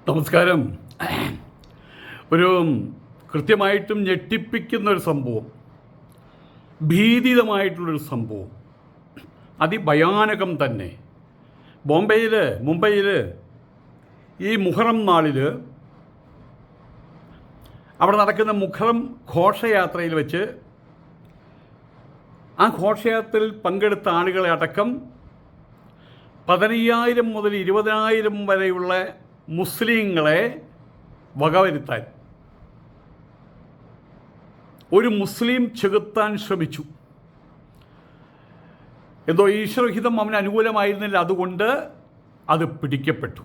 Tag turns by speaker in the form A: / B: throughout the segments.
A: നമസ്കാരം. ഒരു കൃത്യമായിട്ടും ഞെട്ടിപ്പിക്കുന്നൊരു സംഭവം, ഭീതിതമായിട്ടുള്ളൊരു സംഭവം, അതിഭയാനകം തന്നെ. മുംബൈയിൽ ഈ മുഹറം നാളിൽ അവിടെ നടക്കുന്ന മുഹറം ഘോഷയാത്രയിൽ വെച്ച് ആ ഘോഷയാത്രയിൽ പങ്കെടുത്ത ആളുകളെ അടക്കം 15,000 മുതൽ 20,000 വരെയുള്ള മുസ്ലിങ്ങളെ വകവരുത്താൻ ഒരു മുസ്ലിം ചെകുത്താൻ ശ്രമിച്ചു. എന്തോ ഈശ്വരഹിതം അവന് അനുകൂലമായിരുന്നില്ല, അതുകൊണ്ട് അത് പിടിക്കപ്പെട്ടു.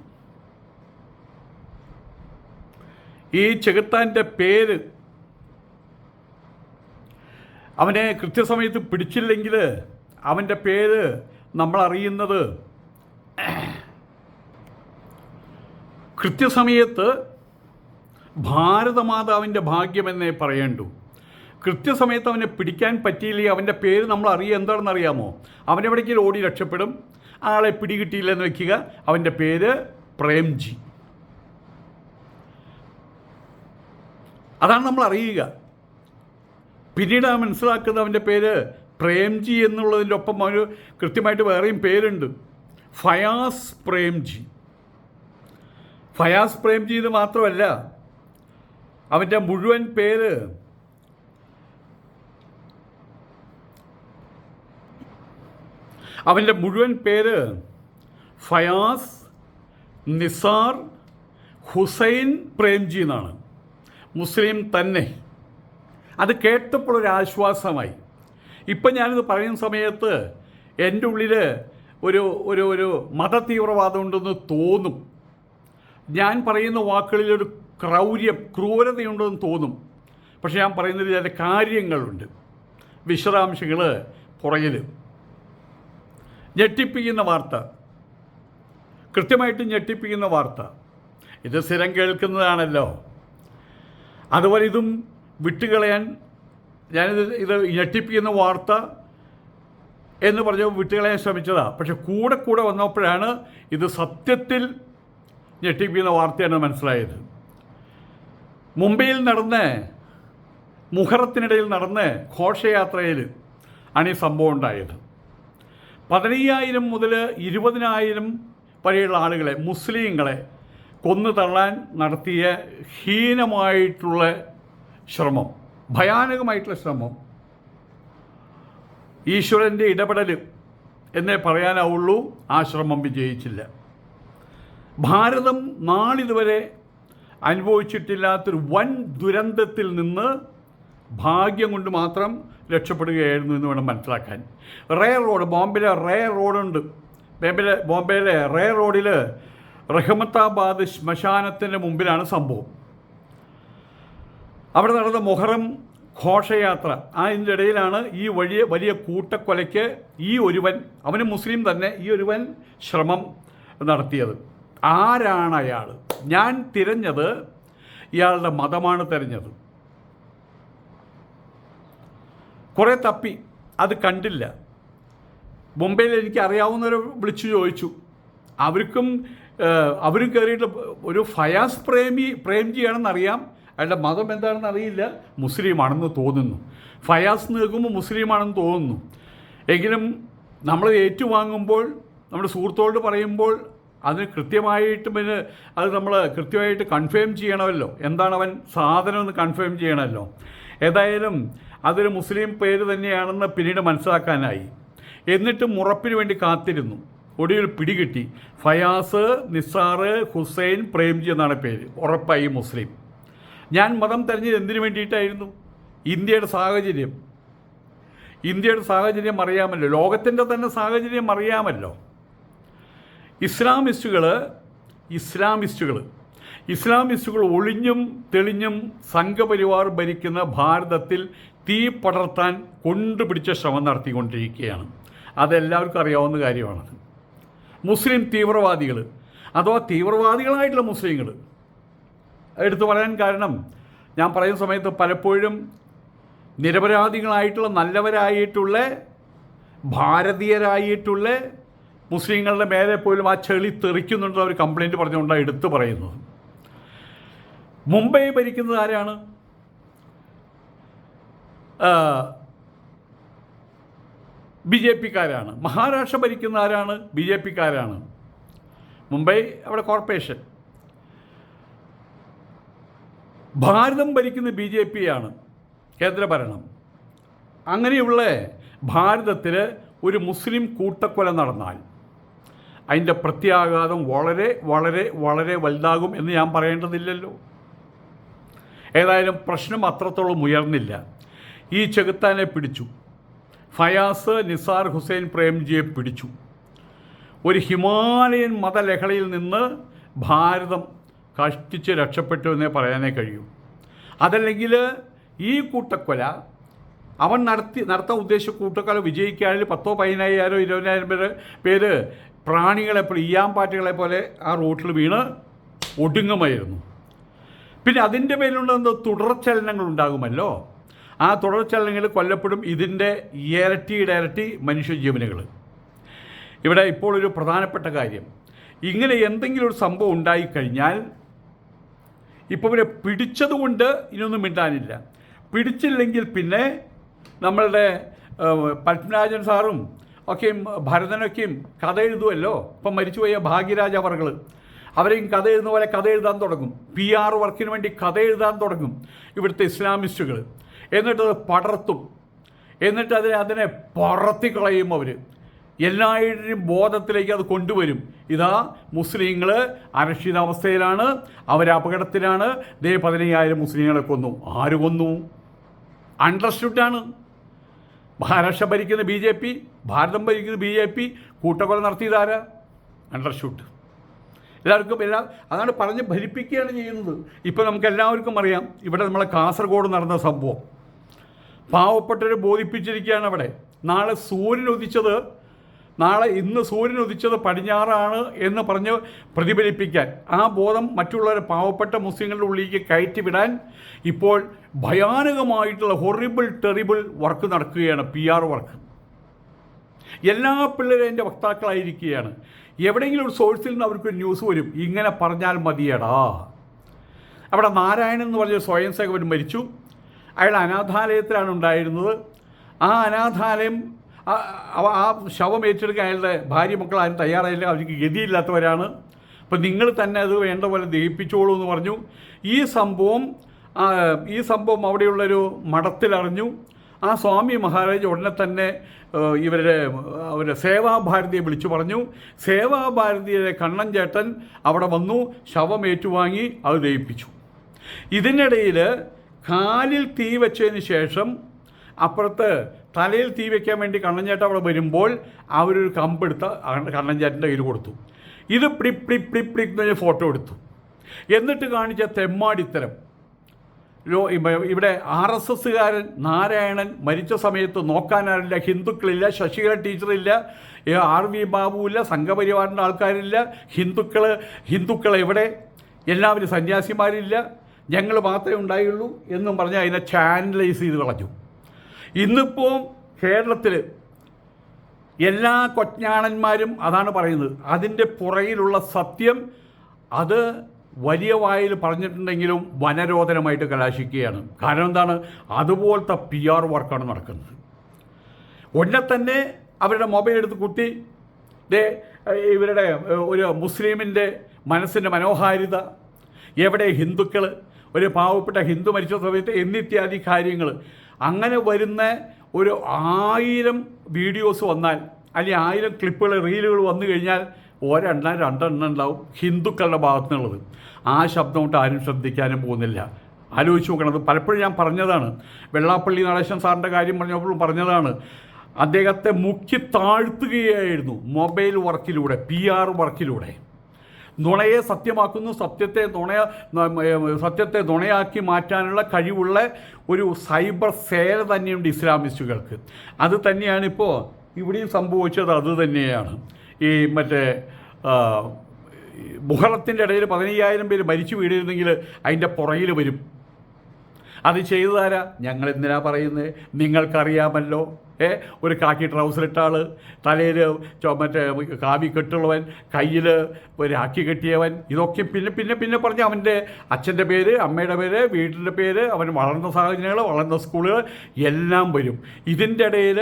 A: ഈ ചെകുത്താൻ്റെ പേര് അവനെ കൃത്യസമയത്ത് പിടിച്ചില്ലെങ്കിൽ അവൻ്റെ പേര് നമ്മളറിയുന്നത് കൃത്യസമയത്ത് ഭാരതമാതാവിൻ്റെ ഭാഗ്യമെന്നേ പറയേണ്ടൂ. കൃത്യസമയത്ത് അവനെ പിടിക്കാൻ പറ്റിയില്ലെങ്കിൽ അവൻ്റെ പേര് നമ്മൾ അറിയുക എന്താണെന്ന് അറിയാമോ? അവനെവിടേക്കെങ്കിലും ഓടി രക്ഷപ്പെടും. ആളെ പിടികിട്ടിയില്ലെന്ന് വയ്ക്കുക, അവൻ്റെ പേര് പ്രേംജി. അതാണ് നമ്മൾ അറിയുക. പിന്നീട് മനസ്സിലാക്കുന്നത് അവൻ്റെ പേര് പ്രേംജി എന്നുള്ളതിൻ്റെ ഒപ്പം അവന് കൃത്യമായിട്ട് വേറെയും പേരുണ്ട്, ഫയാസ് പ്രേംജി. ഫയാസ് പ്രേംജി എന്ന് മാത്രമല്ല, അവൻ്റെ മുഴുവൻ പേര് ഫയാസ് നിസാർ ഹുസൈൻ പ്രേംജി എന്നാണ്. മുസ്ലിം തന്നെ. അത് കേട്ടപ്പോൾ ഒരു ആശ്വാസമായി. ഇപ്പം ഞാനിത് പറയുന്ന സമയത്ത് എൻ്റെ ഉള്ളിൽ ഒരു മത തീവ്രവാദം ഉണ്ടെന്ന് തോന്നും. ഞാൻ പറയുന്ന വാക്കുകളിലൊരു ക്രൂരതയുണ്ടെന്ന് തോന്നും. പക്ഷെ ഞാൻ പറയുന്നതിൽ ചില കാര്യങ്ങളുണ്ട്, വിശദാംശങ്ങൾ പുറകിൽ. ഞെട്ടിപ്പിക്കുന്ന വാർത്ത, കൃത്യമായിട്ട് ഞെട്ടിപ്പിക്കുന്ന വാർത്ത. ഇത് സ്ഥിരം കേൾക്കുന്നതാണല്ലോ, അതുപോലെ ഇതും വിട്ടുകളയാൻ ഇത് ഞെട്ടിപ്പിക്കുന്ന വാർത്ത എന്ന് പറഞ്ഞ് വിട്ടുകളയാൻ ശ്രമിച്ചതാണ്. പക്ഷെ കൂടെ വന്നപ്പോഴാണ് ഇത് സത്യത്തിൽ ഞെട്ടിപ്പിക്കുന്ന വാർത്തയാണ് മനസ്സിലായത്. മുംബൈയിൽ മുഹറത്തിനിടയിൽ നടന്ന ഘോഷയാത്രയിൽ ആണ് ഈ സംഭവം ഉണ്ടായത്. 15,000 മുതൽ 20,000 വരെയുള്ള ആളുകളെ, മുസ്ലിങ്ങളെ കൊന്നു തള്ളാൻ നടത്തിയ ഹീനമായിട്ടുള്ള ശ്രമം, ഭയാനകമായിട്ടുള്ള ശ്രമം, ഈശ്വരൻ്റെ ഇടപെടൽ എന്നേ പറയാനാവുള്ളൂ. ആ ശ്രമം വിജയിച്ചില്ല. ഭാരതം നാളിതുവരെ അനുഭവിച്ചിട്ടില്ലാത്തൊരു വൻ ദുരന്തത്തിൽ നിന്ന് ഭാഗ്യം കൊണ്ട് മാത്രം രക്ഷപ്പെടുകയായിരുന്നു എന്ന് വേണം മനസ്സിലാക്കാൻ. ബോംബെയിലെ റേ റോഡുണ്ട്. ബോംബെയിലെ റേ റോഡിൽ റഹ്മത്താബാദ് ശ്മശാനത്തിൻ്റെ മുമ്പിലാണ് സംഭവം. അവിടെ നടന്ന മുഹറം ഘോഷയാത്ര, അതിൻ്റെ ഇടയിലാണ് ഈ വലിയ കൂട്ടക്കൊലയ്ക്ക് അവന് മുസ്ലിം തന്നെ, ഈ ഒരുവൻ ശ്രമം നടത്തിയത്. ആരാണ് അയാൾ? ഞാൻ തിരഞ്ഞത് ഇയാളുടെ മതമാണ് തിരഞ്ഞത്. കുറേ തപ്പി, അത് കണ്ടില്ല. മുംബൈയിൽ എനിക്ക് അറിയാവുന്നവരെ വിളിച്ചു ചോദിച്ചു. അവരും കയറിയിട്ട് ഒരു ഫയാസ് പ്രേംജിയാണെന്നറിയാം, അയാളുടെ മതം എന്താണെന്ന് അറിയില്ല, മുസ്ലിമാണെന്ന് തോന്നുന്നു. ഫയാസ് എന്ന് കേൾക്കുമ്പോൾ മുസ്ലിമാണെന്ന് തോന്നുന്നു. എങ്കിലും നമ്മൾ ഏറ്റുവാങ്ങുമ്പോൾ, നമ്മുടെ സുഹൃത്തോട് പറയുമ്പോൾ അതിന് അത് നമ്മൾ കൃത്യമായിട്ട് കൺഫേം ചെയ്യണമല്ലോ. എന്താണ് അവൻ സാധനം എന്ന് കൺഫേം ചെയ്യണമല്ലോ. ഏതായാലും അതൊരു മുസ്ലിം പേര് തന്നെയാണെന്ന് പിന്നീട് മനസ്സിലാക്കാനായി. എന്നിട്ട് മുറപ്പിന് വേണ്ടി കാത്തിരുന്നു. ഒടുവിൽ പിടികിട്ടി. ഫയാസ് നിസാർ ഹുസൈൻ പ്രേംജി എന്നാണ് പേര്. ഉറപ്പായി മുസ്ലിം. ഞാൻ മതം തെരഞ്ഞത് എന്തിനു വേണ്ടിയിട്ടായിരുന്നു? ഇന്ത്യയുടെ സാഹചര്യം അറിയാമല്ലോ, ലോകത്തിൻ്റെ തന്നെ സാഹചര്യം അറിയാമല്ലോ. ഇസ്ലാമിസ്റ്റുകൾ ഒളിഞ്ഞും തെളിഞ്ഞും സംഘപരിവാർ ഭരിക്കുന്ന ഭാരതത്തിൽ തീ പടർത്താൻ കൊണ്ടുപിടിച്ച ശ്രമം നടത്തിക്കൊണ്ടിരിക്കുകയാണ്. അതെല്ലാവർക്കും അറിയാവുന്ന കാര്യമാണ്. മുസ്ലിം തീവ്രവാദികൾ അഥവാ തീവ്രവാദികളായിട്ടുള്ള മുസ്ലിങ്ങൾ എടുത്തു പറയാൻ കാരണം, ഞാൻ പറയുന്ന സമയത്ത് പലപ്പോഴും നിരപരാധികളായിട്ടുള്ള നല്ലവരായിട്ടുള്ള ഭാരതീയരായിട്ടുള്ള മുസ്ലിങ്ങളുടെ മേലെ പോലും ആ ചെളി തെറിക്കുന്നുണ്ട് അവർ കംപ്ലയിൻറ്റ് പറഞ്ഞുകൊണ്ടാണ് എടുത്തു പറയുന്നത്. മുംബൈ ഭരിക്കുന്നത് ആരാണ്? BJP-കാരാണ്. മഹാരാഷ്ട്ര ഭരിക്കുന്ന ആരാണ്? BJP-കാരാണ്. മുംബൈ അവിടെ കോർപ്പറേഷൻ. ഭാരതം ഭരിക്കുന്ന BJP-യാണ് കേന്ദ്രഭരണം. അങ്ങനെയുള്ള ഭാരതത്തിൽ ഒരു മുസ്ലിം കൂട്ടക്കൊല നടന്നാൽ അതിൻ്റെ പ്രത്യാഘാതം വളരെ വളരെ വളരെ വലുതാകും എന്ന് ഞാൻ പറയേണ്ടതില്ലല്ലോ. ഏതായാലും പ്രശ്നം അത്രത്തോളം ഉയർന്നില്ല. ഈ ചെകുത്താനെ പിടിച്ചു. ഫയാസ് നിസാർ ഹുസൈൻ പ്രേംജിയെ പിടിച്ചു. ഒരു ഹിമാലയൻ മതലഹളയിൽ നിന്ന് ഭാരതം കഷ്ടിച്ച് രക്ഷപ്പെട്ടു എന്നേ പറയാനേ കഴിയൂ. അതല്ലെങ്കിൽ ഈ കൂട്ടക്കൊല അവൻ നടത്താൻ ഉദ്ദേശിച്ച കൂട്ടക്കൊല വിജയിക്കുകയാണെങ്കിൽ 10,000, 15,000, 20,000 പേര് പ്രാണികളെപ്പോലെ ഈയാമ്പാറ്റുകളെ പോലെ ആ റോട്ടിൽ വീണ് ഒടുങ്ങുമായിരുന്നു. പിന്നെ അതിൻ്റെ പേരിലുള്ള എന്തോ തുടർചലനങ്ങൾ ഉണ്ടാകുമല്ലോ. ആ തുടർചലനങ്ങളിൽ കൊല്ലപ്പെടും ഇതിൻ്റെ ഇരട്ടിയുടെ ഇരട്ടി മനുഷ്യജീവനുകൾ. ഇവിടെ ഇപ്പോൾ ഒരു പ്രധാനപ്പെട്ട കാര്യം, ഇങ്ങനെ എന്തെങ്കിലും ഒരു സംഭവം ഉണ്ടായിക്കഴിഞ്ഞാൽ ഇപ്പോൾ ഇവരെ പിടിച്ചതുകൊണ്ട് ഇനിയൊന്നും മിണ്ടാനില്ല. പിടിച്ചില്ലെങ്കിൽ പിന്നെ നമ്മളുടെ പത്മരാജൻ സാറും ഒക്കെയും ഭരതനൊക്കെയും കഥ എഴുതുമല്ലോ. ഇപ്പം മരിച്ചുപോയ ഭാഗ്യരാജ അവർകൾ അവരെയും കഥ എഴുതുന്ന പോലെ കഥ എഴുതാൻ തുടങ്ങും. PR വർക്കിന് വേണ്ടി കഥ എഴുതാൻ തുടങ്ങും ഇവിടുത്തെ ഇസ്ലാമിസ്റ്റുകൾ. എന്നിട്ടത് പടർത്തും. എന്നിട്ട് അതിനെ പറത്തിക്കളയും. അവർ എല്ലാവരുടെയും ബോധത്തിലേക്ക് അത് കൊണ്ടുവരും. ഇതാ മുസ്ലിങ്ങൾ അരക്ഷിതാവസ്ഥയിലാണ്, അവർ അപകടത്തിലാണ്, 15,000 മുസ്ലിങ്ങളെ കൊന്നു. ആര് കൊന്നു? അണ്ടർസ്റ്റുഡാണ്. മഹാരാഷ്ട്ര ഭരിക്കുന്ന BJP, ഭാരതം ഭരിക്കുന്ന BJP, കൂട്ടക്കൊല നടത്തിയതാരാ? അണ്ടർസ്റ്റുഡ്. എല്ലാവർക്കും അതാണ് പറഞ്ഞ് ഭരിപ്പിക്കുകയാണ് ചെയ്യുന്നത്. ഇപ്പോൾ നമുക്ക് എല്ലാവർക്കും അറിയാം ഇവിടെ നമ്മളെ കാസർഗോഡ് നടന്ന സംഭവം. പാവപ്പെട്ടവരെ ബോധിപ്പിച്ചിരിക്കുകയാണ് അവിടെ. ഇന്ന് സൂര്യൻ ഉദിച്ചത് പടിഞ്ഞാറാണ് എന്ന് പറഞ്ഞ് പ്രതിഫലിപ്പിക്കാൻ, ആ ബോധം മറ്റുള്ളവരെ പാവപ്പെട്ട മുസ്ലിങ്ങളുടെ ഉള്ളിലേക്ക് കയറ്റിവിടാൻ ഇപ്പോൾ ഭയാനകമായിട്ടുള്ള ടെറിബിൾ വർക്ക് നടക്കുകയാണ്. PR work. എല്ലാ പിള്ളേരും അതിൻ്റെ വക്താക്കളായിരിക്കുകയാണ്. എവിടെയെങ്കിലും ഒരു സോഴ്സിൽ നിന്ന് അവർക്ക് ന്യൂസ് വരും, ഇങ്ങനെ പറഞ്ഞാൽ മതിയടാ. അവിടെ നാരായണൻ എന്ന് പറഞ്ഞ സ്വയം സേവകൻ മരിച്ചു. അയാൾ അനാഥാലയത്തിലാണ് ഉണ്ടായിരുന്നത്. ആ അനാഥാലയം ആ ശവം ഏറ്റെടുക്കാൻ അയാളുടെ ഭാര്യ മക്കൾ ആരും തയ്യാറായില്ല. അവർക്ക് ഗതിയില്ലാത്തവരാണ്. അപ്പം നിങ്ങൾ തന്നെ അത് വേണ്ട പോലെ ദഹിപ്പിച്ചോളൂ എന്ന് പറഞ്ഞു. ഈ സംഭവം അവിടെയുള്ളൊരു മഠത്തിലറിഞ്ഞു. ആ സ്വാമി മഹാരാജ് ഉടനെ തന്നെ അവരുടെ സേവാഭാരതിയെ വിളിച്ചു പറഞ്ഞു. സേവാഭാരതിയുടെ കണ്ണൻ ചേട്ടൻ അവിടെ വന്നു, ശവം ഏറ്റുവാങ്ങി അത് ദഹിപ്പിച്ചു. ഇതിനിടയിൽ കാലിൽ തീ വെച്ചതിന് ശേഷം അപ്പുറത്ത് തലയിൽ തീ വയ്ക്കാൻ വേണ്ടി കണ്ണൻചേട്ടൻ അവിടെ വരുമ്പോൾ അവരൊരു കമ്പെടുത്ത് കണ്ണൻചേട്ടൻ്റെ കയ്യിൽ കൊടുത്തു. ഇത് പ്ലിപ്പ് എന്ന് ഫോട്ടോ എടുത്തു. എന്നിട്ട് കാണിച്ച തെമ്മാടിത്തരം. ഇവിടെ RSSകാരൻ നാരായണൻ മരിച്ച സമയത്ത് നോക്കാനാരില്ല, ഹിന്ദുക്കളില്ല, ശശികല ടീച്ചറില്ല, RV ബാബുവില്ല, സംഘപരിവാറിൻ്റെ ആൾക്കാരില്ല, ഹിന്ദുക്കൾ എവിടെ, എല്ലാവരും സന്യാസിമാരില്ല, ഞങ്ങൾ മാത്രമേ ഉണ്ടായുള്ളൂ എന്നും പറഞ്ഞ് അതിനെ ചാനലൈസ് ചെയ്ത് കളഞ്ഞു. ഇന്നിപ്പോൾ കേരളത്തിൽ എല്ലാ കൊജ്ഞാണന്മാരും അതാണ് പറയുന്നത്. അതിൻ്റെ പുറകിലുള്ള സത്യം അത് വലിയ വായിൽ പറഞ്ഞിട്ടുണ്ടെങ്കിലും വനരോധനമായിട്ട് കലാശിക്കുകയാണ്. കാരണം എന്താണ്? അതുപോലത്തെ PR വർക്കാണ് നടക്കുന്നത്. ഉടനെ തന്നെ അവരുടെ മൊബൈൽ എടുത്ത് കുത്തി ഇവരുടെ ഒരു മുസ്ലിമിൻ്റെ മനസ്സിൻ്റെ മനോഹാരിത, എവിടെ ഹിന്ദുക്കൾ, ഒരു പാവപ്പെട്ട ഹിന്ദു മരിച്ച സമയത്ത് എന്നിത്യാദി കാര്യങ്ങൾ. അങ്ങനെ വരുന്ന ഒരു 1000 വീഡിയോസ് വന്നാൽ, അല്ലെങ്കിൽ 1000 ക്ലിപ്പുകൾ, റീലുകൾ വന്നു കഴിഞ്ഞാൽ ഒരെണ്ണം 2 എണ്ണം ഉണ്ടാവും ഹിന്ദുക്കളുടെ ഭാഗത്തു നിന്നുള്ളത്. ആ ശബ്ദം കൊണ്ട് ആരും ശ്രദ്ധിക്കാനും പോകുന്നില്ല. ആലോചിച്ച് നോക്കണം. അത് പലപ്പോഴും ഞാൻ പറഞ്ഞതാണ്. വെള്ളാപ്പള്ളി നടേശൻ സാറിൻ്റെ കാര്യം പറഞ്ഞപ്പോഴും പറഞ്ഞതാണ്. അദ്ദേഹത്തെ മുക്കി താഴ്ത്തുകയായിരുന്നു മൊബൈൽ വർക്കിലൂടെ, PR വർക്കിലൂടെ. നുണയെ സത്യമാക്കുന്നു, സത്യത്തെ നുണയാക്കി മാറ്റാനുള്ള കഴിവുള്ള ഒരു സൈബർ സേന തന്നെയുണ്ട് ഇസ്ലാമിസ്റ്റുകൾക്ക്. അത് തന്നെയാണ് ഇപ്പോൾ ഇവിടെയും സംഭവിച്ചത്. അത് തന്നെയാണ് ഈ മുഹറത്തിൻ്റെ ഇടയിൽ 15,000 പേര് മരിച്ചു വീണിരുന്നെങ്കിൽ അതിൻ്റെ പുറകിൽ വരും. അത് ചെയ്തതാരാ? ഞങ്ങൾ എന്തിനാ പറയുന്നത്? നിങ്ങൾക്കറിയാമല്ലോ ഒരു കാക്കി ട്രൗസർ ഇട്ട ആൾ, തലയിൽ മറ്റേ കാവി കെട്ടുള്ളവൻ, കയ്യിൽ ഒരു ആക്കി കെട്ടിയവൻ, ഇതൊക്കെ പിന്നെ പിന്നെ പിന്നെ പറഞ്ഞ് അവൻ്റെ അച്ഛൻ്റെ പേര്, അമ്മയുടെ പേര്, വീട്ടിൻ്റെ പേര്, അവൻ വളർന്ന സാഹചര്യങ്ങൾ, വളർന്ന സ്കൂളുകൾ എല്ലാം വരും. ഇതിൻ്റെ ഇടയിൽ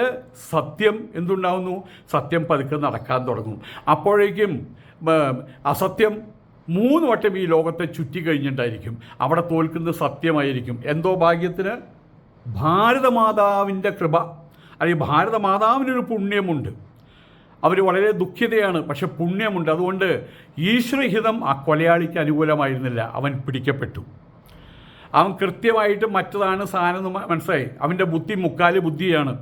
A: സത്യം എന്തുണ്ടാവുന്നു? സത്യം പതുക്കെ നടക്കാൻ തുടങ്ങും. അപ്പോഴേക്കും അസത്യം 3 വട്ടം ഈ ലോകത്തെ ചുറ്റി കഴിഞ്ഞിട്ടായിരിക്കും. അവിടെ തോൽക്കുന്നത് സത്യമായിരിക്കും. എന്തോ ഭാഗ്യത്തിന് ഭാരതമാതാവിൻ്റെ കൃപ, അല്ലെങ്കിൽ ഭാരതമാതാവിനൊരു പുണ്യമുണ്ട്. അവർ വളരെ ദുഃഖിതയാണ്, പക്ഷെ പുണ്യമുണ്ട്. അതുകൊണ്ട് ഈശ്വരഹിതം ആ കൊലയാളിക്ക് അനുകൂലമായിരുന്നില്ല. അവൻ പിടിക്കപ്പെട്ടു. അവൻ കൃത്യമായിട്ട് മറ്റതാണ് സാധനം മനസ്സിലായി. അവൻ്റെ ബുദ്ധി മുക്കാല് ബുദ്ധിയാണ്.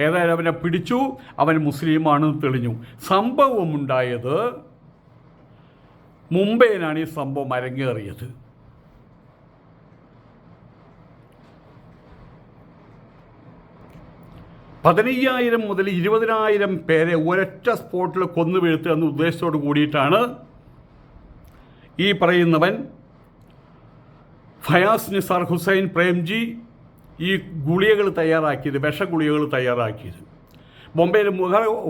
A: ഏതായാലും അവനെ പിടിച്ചു. അവൻ മുസ്ലിമാണെന്ന് തെളിഞ്ഞു. സംഭവമുണ്ടായത് മുംബൈയിലാണ്. ഈ സംഭവം അരങ്ങേറിയത്. $15,000 മുതൽ 20,000 പേരെ ഒരൊറ്റ സ്പോട്ടിൽ കൊന്നു വീഴ്ത്തുക എന്ന ഉദ്ദേശത്തോട് കൂടിയിട്ടാണ് ഈ പറയുന്നവൻ ഫയാസ് നിസാർ ഹുസൈൻ പ്രേംജി ഈ ഗുളികകൾ തയ്യാറാക്കിയത്, വിഷഗുളികകൾ തയ്യാറാക്കിയത്. ബോംബെയിൽ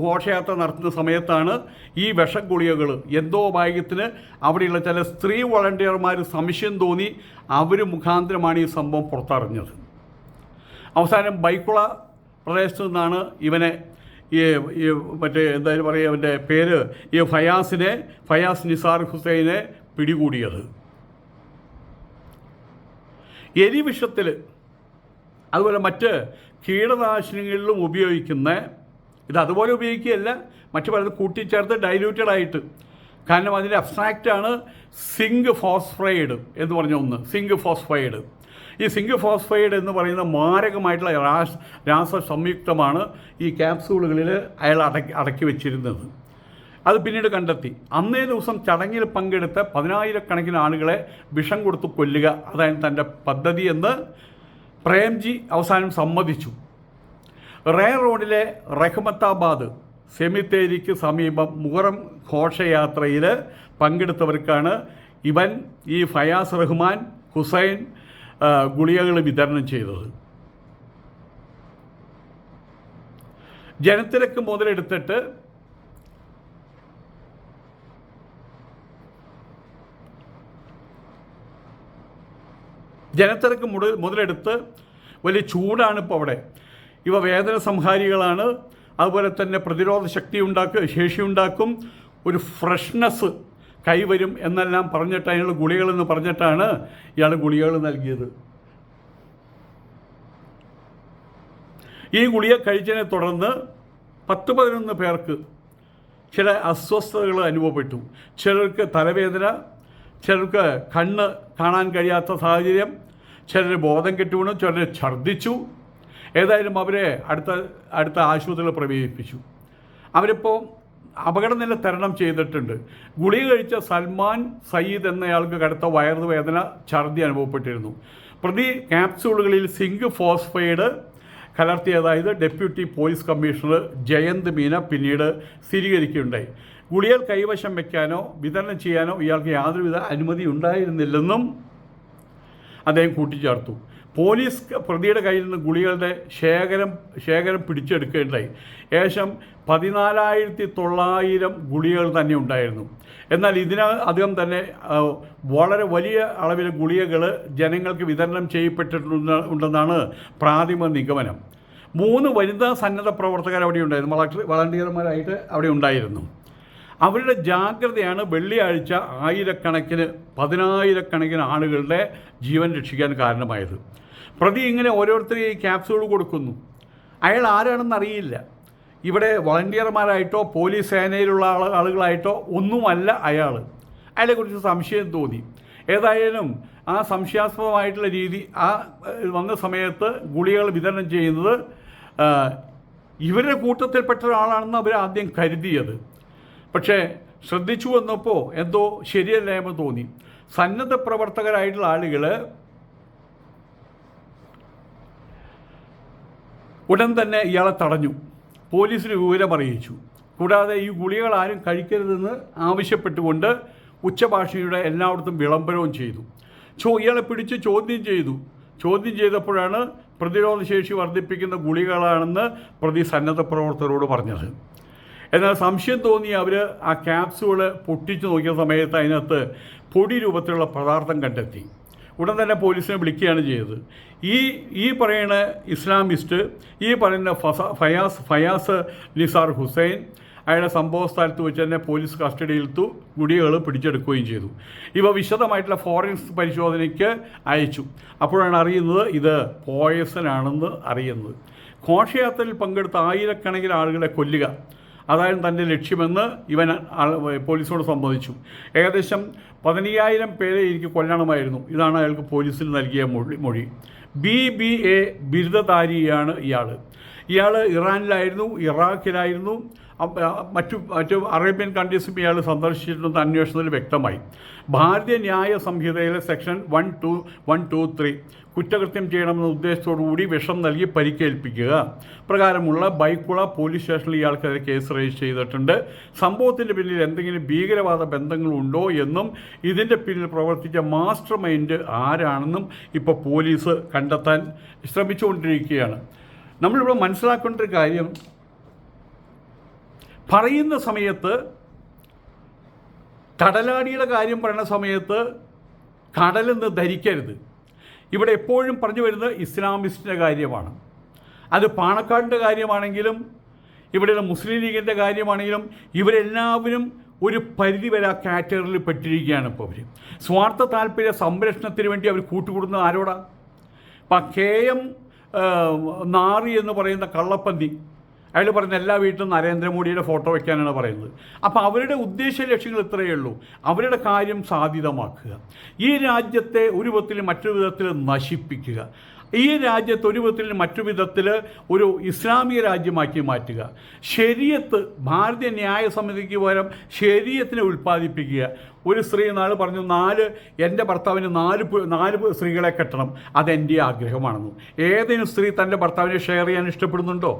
A: ഘോഷയാത്ര നടത്തുന്ന സമയത്താണ് ഈ വിഷഗുളികകൾ എന്തോ ഭാഗ്യത്തിന് അവിടെയുള്ള ചില സ്ത്രീ വോളണ്ടിയർമാർ സംശയം തോന്നി അവർ മുഖാന്തരമാണ് ഈ സംഭവം പുറത്തറിഞ്ഞത്. അവസാനം ബൈക്കുള പ്രദേശത്തു നിന്നാണ് ഇവനെ മറ്റേ എന്തായാലും പറയുക, അവൻ്റെ പേര് ഫയാസ് നിസാർ ഹുസൈനെ പിടികൂടിയത്. എലിവിഷത്തിൽ അതുപോലെ മറ്റ് കീടനാശിനികളിലും ഉപയോഗിക്കുന്ന, ഇത് അതുപോലെ ഉപയോഗിക്കുകയല്ല, മറ്റു പലതും കൂട്ടിച്ചേർത്ത് ഡൈല്യൂറ്റഡ് ആയിട്ട്. കാരണം അതിൻ്റെ അബ്സ്ട്രാക്റ്റാണ് സിങ്ക് ഫോസ്ഫൈഡ് എന്ന് പറഞ്ഞ ഒന്ന്. സിങ്ക് ഫോസ്ഫൈഡ്, ഈ സിങ്ക് ഫോസ്ഫൈഡ് എന്ന് പറയുന്ന മാരകമായിട്ടുള്ള രാസ സംയുക്തമാണ് ഈ ക്യാപ്സൂളുകളിൽ അയാൾ അടക്കി വെച്ചിരുന്നത്. അത് പിന്നീട് കണ്ടെത്തി. അന്നേ ദിവസം ചടങ്ങിൽ പങ്കെടുത്ത 10,000 ആളുകളെ വിഷം കൊടുത്ത് കൊല്ലുക, അതായത് തൻ്റെ പദ്ധതി എന്ന് പ്രേംജി അവസാനം സമ്മതിച്ചു. റേ റോഡിലെ റഹ്മത്താബാദ് സെമിത്തേരിക്ക് സമീപം മുഹറം ഘോഷയാത്രയിൽ പങ്കെടുത്തവർക്കാണ് ഇവൻ ഈ ഫയാസ് റഹ്മാൻ ഹുസൈൻ ഗുളികകൾ വിതരണം ചെയ്തത്. ജനത്തിരക്ക് മുതലെടുത്തിട്ട് മുതലെടുത്ത് വലിയ ചൂടാണ് ഇപ്പോൾ അവിടെ. ഇവ വേദന സംഹാരികളാണ്. അതുപോലെ തന്നെ പ്രതിരോധ ശേഷി ഉണ്ടാക്കും, ഒരു ഫ്രഷ്നെസ് കൈവരും എന്നെല്ലാം പറഞ്ഞിട്ട് അതിനുള്ള ഗുളികളെന്ന് പറഞ്ഞിട്ടാണ് ഇയാൾ ഗുളികകൾ നൽകിയത്. ഈ ഗുളിക കഴിച്ചതിനെ തുടർന്ന് 10-11 പേർക്ക് ചില അസ്വസ്ഥതകൾ അനുഭവപ്പെട്ടു. ചിലർക്ക് തലവേദന, ചിലർക്ക് കണ്ണ് കാണാൻ കഴിയാത്ത സാഹചര്യം, ചിലർ ബോധം കെട്ടു വീണു, ചിലർ ഛർദ്ദിച്ചു. ഏതായാലും അവരെ അടുത്ത ആശുപത്രിയിൽ പ്രവേശിപ്പിച്ചു. അവരിപ്പോൾ അപകടനില തരണം ചെയ്തിട്ടുണ്ട്. ഗുളിക കഴിച്ച സൽമാൻ സയ്യിദ് എന്നയാൾക്ക് കടുത്ത വയറുവേദന, ഛർദ്ദി അനുഭവപ്പെട്ടിരുന്നു. പ്രതി ക്യാപ്സൂളുകളിൽ സിങ്ക് ഫോസ്ഫൈഡ് കലർത്തിയതായത് deputy police commissioner Jayant Meena പിന്നീട് സ്ഥിരീകരിക്കുകയുണ്ടായി. ഗുളികൾ കൈവശം വയ്ക്കാനോ വിതരണം ചെയ്യാനോ ഇയാൾക്ക് യാതൊരുവിധ അനുമതി ഉണ്ടായിരുന്നില്ലെന്നും അദ്ദേഹം കൂട്ടിച്ചേർത്തു. പോലീസ് പ്രതിയുടെ കയ്യിൽ നിന്ന് ഗുളികളുടെ ശേഖരം പിടിച്ചെടുക്കുകയുണ്ടായി. ഏകദേശം 14,900 ഗുളികകൾ തന്നെ ഉണ്ടായിരുന്നു. എന്നാൽ ഇതിനകം തന്നെ വളരെ വലിയ അളവിൽ ഗുളികകൾ ജനങ്ങൾക്ക് വിതരണം ചെയ്യപ്പെട്ടിട്ടുണ്ടെന്നാണ് പ്രാഥമിക നിഗമനം. 3 വനിതാ സന്നദ്ധ പ്രവർത്തകർ അവിടെ ഉണ്ടായിരുന്നു, വളണ്ടിയർമാരായിട്ട് അവിടെ ഉണ്ടായിരുന്നു. അവരുടെ ജാഗ്രതയാണ് വെള്ളിയാഴ്ച 10,000-കണക്കിന് ആളുകളുടെ ജീവൻ രക്ഷിക്കാൻ കാരണമായത്. പ്രതി ഇങ്ങനെ ഓരോരുത്തരും ഈ ക്യാപ്സൂൾ കൊടുക്കുന്നു. അയാൾ ആരാണെന്ന് അറിയില്ല. ഇവിടെ വളണ്ടിയർമാരായിട്ടോ പോലീസ് സേനയിലുള്ള ആളുകളായിട്ടോ ഒന്നുമല്ല അയാളെക്കുറിച്ച് സംശയം തോന്നി. ഏതായാലും ആ സംശയാസ്പദമായിട്ടുള്ള രീതി വന്ന സമയത്ത് ഗുളികൾ വിതരണം ചെയ്യുന്നത് ഇവരുടെ കൂട്ടത്തിൽപ്പെട്ട ഒരാളാണെന്ന് അവർ ആദ്യം കരുതിയത്. പക്ഷേ ശ്രദ്ധിച്ചു വന്നപ്പോൾ എന്തോ ശരിയല്ലായ്മ തോന്നി. സന്നദ്ധ പ്രവർത്തകരായിട്ടുള്ള ആളുകൾ ഉടൻ തന്നെ ഇയാളെ തടഞ്ഞു, പോലീസിന് വിവരം അറിയിച്ചു. കൂടാതെ ഈ ഗുളികൾ ആരും കഴിക്കരുതെന്ന് ആവശ്യപ്പെട്ടുകൊണ്ട് ഉച്ചഭാഷയുടെ എല്ലായിടത്തും വിളംബരവും ചെയ്തു. ഇയാളെ പിടിച്ച് ചോദ്യം ചെയ്തപ്പോഴാണ് പ്രതിരോധശേഷി വർദ്ധിപ്പിക്കുന്ന ഗുളികകളാണെന്ന് പ്രതി സന്നദ്ധ പ്രവർത്തകരോട് പറഞ്ഞത്. എന്നാൽ സംശയം തോന്നി അവർ ആ ക്യാപ്സ്യൂൾ പൊട്ടിച്ചു നോക്കിയ സമയത്ത് അതിനകത്ത് പൊടി രൂപത്തിലുള്ള പദാർത്ഥം കണ്ടെത്തി. ഉടൻ തന്നെ പോലീസിനെ വിളിക്കുകയാണ് ചെയ്തത്. ഈ പറയുന്ന ഇസ്ലാമിസ്റ്റ്, ഈ പറയുന്ന ഫയാസ് നിസാർ ഹുസൈൻ, അയാളുടെ സംഭവ സ്ഥലത്ത് വെച്ച് തന്നെ പോലീസ് കസ്റ്റഡിയിലെത്തു ഗുളികകൾ പിടിച്ചെടുക്കുകയും ചെയ്തു. ഇവ വിശദമായിട്ടുള്ള ഫോറൻസിക് പരിശോധനയ്ക്ക് അയച്ചു. അപ്പോഴാണ് അറിയുന്നത് ഇത് പോയസനാണെന്ന് അറിയുന്നത്. ഘോഷയാത്രയിൽ പങ്കെടുത്ത ആയിരക്കണക്കിന് ആളുകളെ കൊല്ലുക, അതായിരുന്നു തൻ്റെ ലക്ഷ്യമെന്ന് ഇവൻ പോലീസിനോട് സമ്മതിച്ചു. ഏകദേശം 15,000 പേരെ എനിക്ക് കൊല്ലണമായിരുന്നു. ഇതാണ് അയാൾക്ക് പോലീസിന് നൽകിയ മൊഴി. BBA ബിരുദധാരിയാണ് ഇയാൾ ഇറാനിലായിരുന്നു, ഇറാഖിലായിരുന്നു, മറ്റു അറേബ്യൻ കൺട്രീസും ഇയാൾ സന്ദർശിച്ചിട്ടുണ്ടെന്ന് അന്വേഷണത്തിൽ വ്യക്തമായി. ഭാരതീയ ന്യായ സംഹിതയിലെ സെക്ഷൻ 123 കുറ്റകൃത്യം ചെയ്യണമെന്ന ഉദ്ദേശത്തോടുകൂടി വിഷം നൽകി പരിക്കേൽപ്പിക്കുക പ്രകാരമുള്ള ബൈക്കുള പോലീസ് സ്റ്റേഷനിൽ ഇയാൾക്കെതിരെ കേസ് രജിസ്റ്റർ ചെയ്തിട്ടുണ്ട്. സംഭവത്തിൻ്റെ പിന്നിൽ എന്തെങ്കിലും ഭീകരവാദ ബന്ധങ്ങളുണ്ടോ എന്നും ഇതിൻ്റെ പിന്നിൽ പ്രവർത്തിച്ച മാസ്റ്റർ മൈൻഡ് ആരാണെന്നും ഇപ്പോൾ പോലീസ് കണ്ടെത്താൻ ശ്രമിച്ചുകൊണ്ടിരിക്കുകയാണ്. നമ്മളിവിടെ മനസ്സിലാക്കേണ്ട ഒരു കാര്യം, പറയുന്ന സമയത്ത് കടലാടിയുടെ കാര്യം പറയുന്ന സമയത്ത് കടലെന്ന് ധരിക്കരുത്. ഇവിടെ എപ്പോഴും പറഞ്ഞു വരുന്നത് ഇസ്ലാമിസ്റ്റിൻ്റെ കാര്യമാണ്. അത് പാണക്കാടിൻ്റെ കാര്യമാണെങ്കിലും ഇവിടെയുള്ള മുസ്ലിം ലീഗിൻ്റെ കാര്യമാണെങ്കിലും ഇവരെല്ലാവരും ഒരു പരിധിവരെ ആ കാറ്റഗറിയിൽ പെട്ടിരിക്കുകയാണ്. ഇപ്പോൾ അവർ സ്വാർത്ഥ താല്പര്യ സംരക്ഷണത്തിന് വേണ്ടി അവർ കൂട്ടുകൂടുന്നത് ആരോടാ? ഇപ്പം KM നാറി എന്ന് പറയുന്ന കള്ളപ്പന്തി, അയാൾ പറയുന്ന എല്ലാ വീട്ടിലും നരേന്ദ്രമോദിയുടെ ഫോട്ടോ വയ്ക്കാനാണ് പറയുന്നത്. അപ്പോൾ അവരുടെ ഉദ്ദേശ ലക്ഷ്യങ്ങൾ ഇത്രയേ ഉള്ളൂ, അവരുടെ കാര്യം സാധ്യതമാക്കുക, ഈ രാജ്യത്തെ ഒരു വിധത്തിൽ മറ്റൊരു വിധത്തിൽ നശിപ്പിക്കുക, ഈ രാജ്യത്ത് ഒരു വിധത്തിൽ മറ്റു വിധത്തിൽ ഒരു ഇസ്ലാമിക രാജ്യമാക്കി മാറ്റുക, ശരീഅത്ത് ഭാരതീയ ന്യായ സമിതിക്ക് പകരം ശരീഅത്തിനെ ഉൽപ്പാദിപ്പിക്കുക. ഒരു സ്ത്രീ നാൾ പറഞ്ഞു, എൻ്റെ ഭർത്താവിന് നാല് സ്ത്രീകളെ കെട്ടണം, അതെൻ്റെ ആഗ്രഹമാണെന്നു. ഏതെങ്കിലും സ്ത്രീ തൻ്റെ ഭർത്താവിനെ ഷെയർ ചെയ്യാൻ ഇഷ്ടപ്പെടുന്നുണ്ടോ?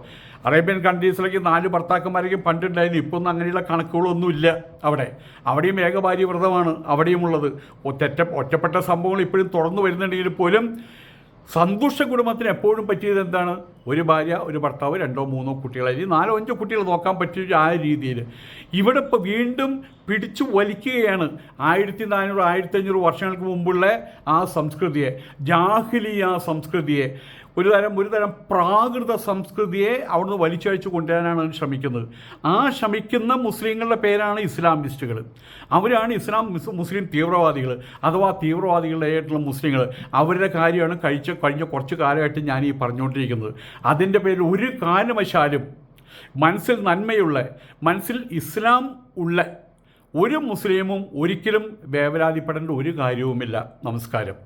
A: അറേബ്യൻ കൺട്രീസിലേക്ക് 4 ഭർത്താക്കന്മാരേക്കും പണ്ടുണ്ടായിരുന്നു. ഇപ്പോൾ ഒന്നും അങ്ങനെയുള്ള കണക്കുകളൊന്നുമില്ല. അവിടെയും ഏകഭാര്യ വ്രതമാണ് അവിടെയുമുള്ളത്. ഒറ്റപ്പെട്ട സംഭവങ്ങൾ ഇപ്പോഴും തുറന്നു വരുന്നുണ്ടെങ്കിൽ പോലും സന്തുഷ്ട കുടുംബത്തിന് എപ്പോഴും പറ്റിയത് എന്താണ്? ഒരു ഭാര്യ, ഒരു ഭർത്താവ്, 2-3 കുട്ടികളായി 4-5 കുട്ടികൾ നോക്കാൻ പറ്റിയ ആ രീതിയിൽ. ഇവിടെ ഇപ്പോൾ വീണ്ടും പിടിച്ചു വലിക്കുകയാണ് 1400-1500 വർഷങ്ങൾക്ക് മുമ്പുള്ള ആ സംസ്കൃതിയെ, ജാഹിലിയ സംസ്കൃതിയെ, ഒരു തരം പ്രാകൃത സംസ്കൃതിയെ അവിടുന്ന് വലിച്ചഴിച്ചു കൊണ്ടുവരാനാണ് ശ്രമിക്കുന്നത്. ആ ശ്രമിക്കുന്ന മുസ്ലിങ്ങളുടെ പേരാണ് ഇസ്ലാമിസ്റ്റുകൾ. അവരാണ് മുസ്ലിം തീവ്രവാദികൾ, അഥവാ തീവ്രവാദികളായിട്ടുള്ള മുസ്ലിങ്ങൾ. അവരുടെ കാര്യമാണ് കഴിഞ്ഞ കുറച്ച് കാലമായിട്ട് ഞാൻ ഈ പറഞ്ഞുകൊണ്ടിരിക്കുന്നത്. അതിൻ്റെ പേരിൽ ഒരു കാരണവശാലും മനസ്സിൽ നന്മയുള്ള, മനസ്സിൽ ഇസ്ലാം ഉള്ള ഒരു മുസ്ലിമും ഒരിക്കലും വേവലാതിപ്പെടേണ്ട ഒരു കാര്യവുമില്ല. നമസ്കാരം.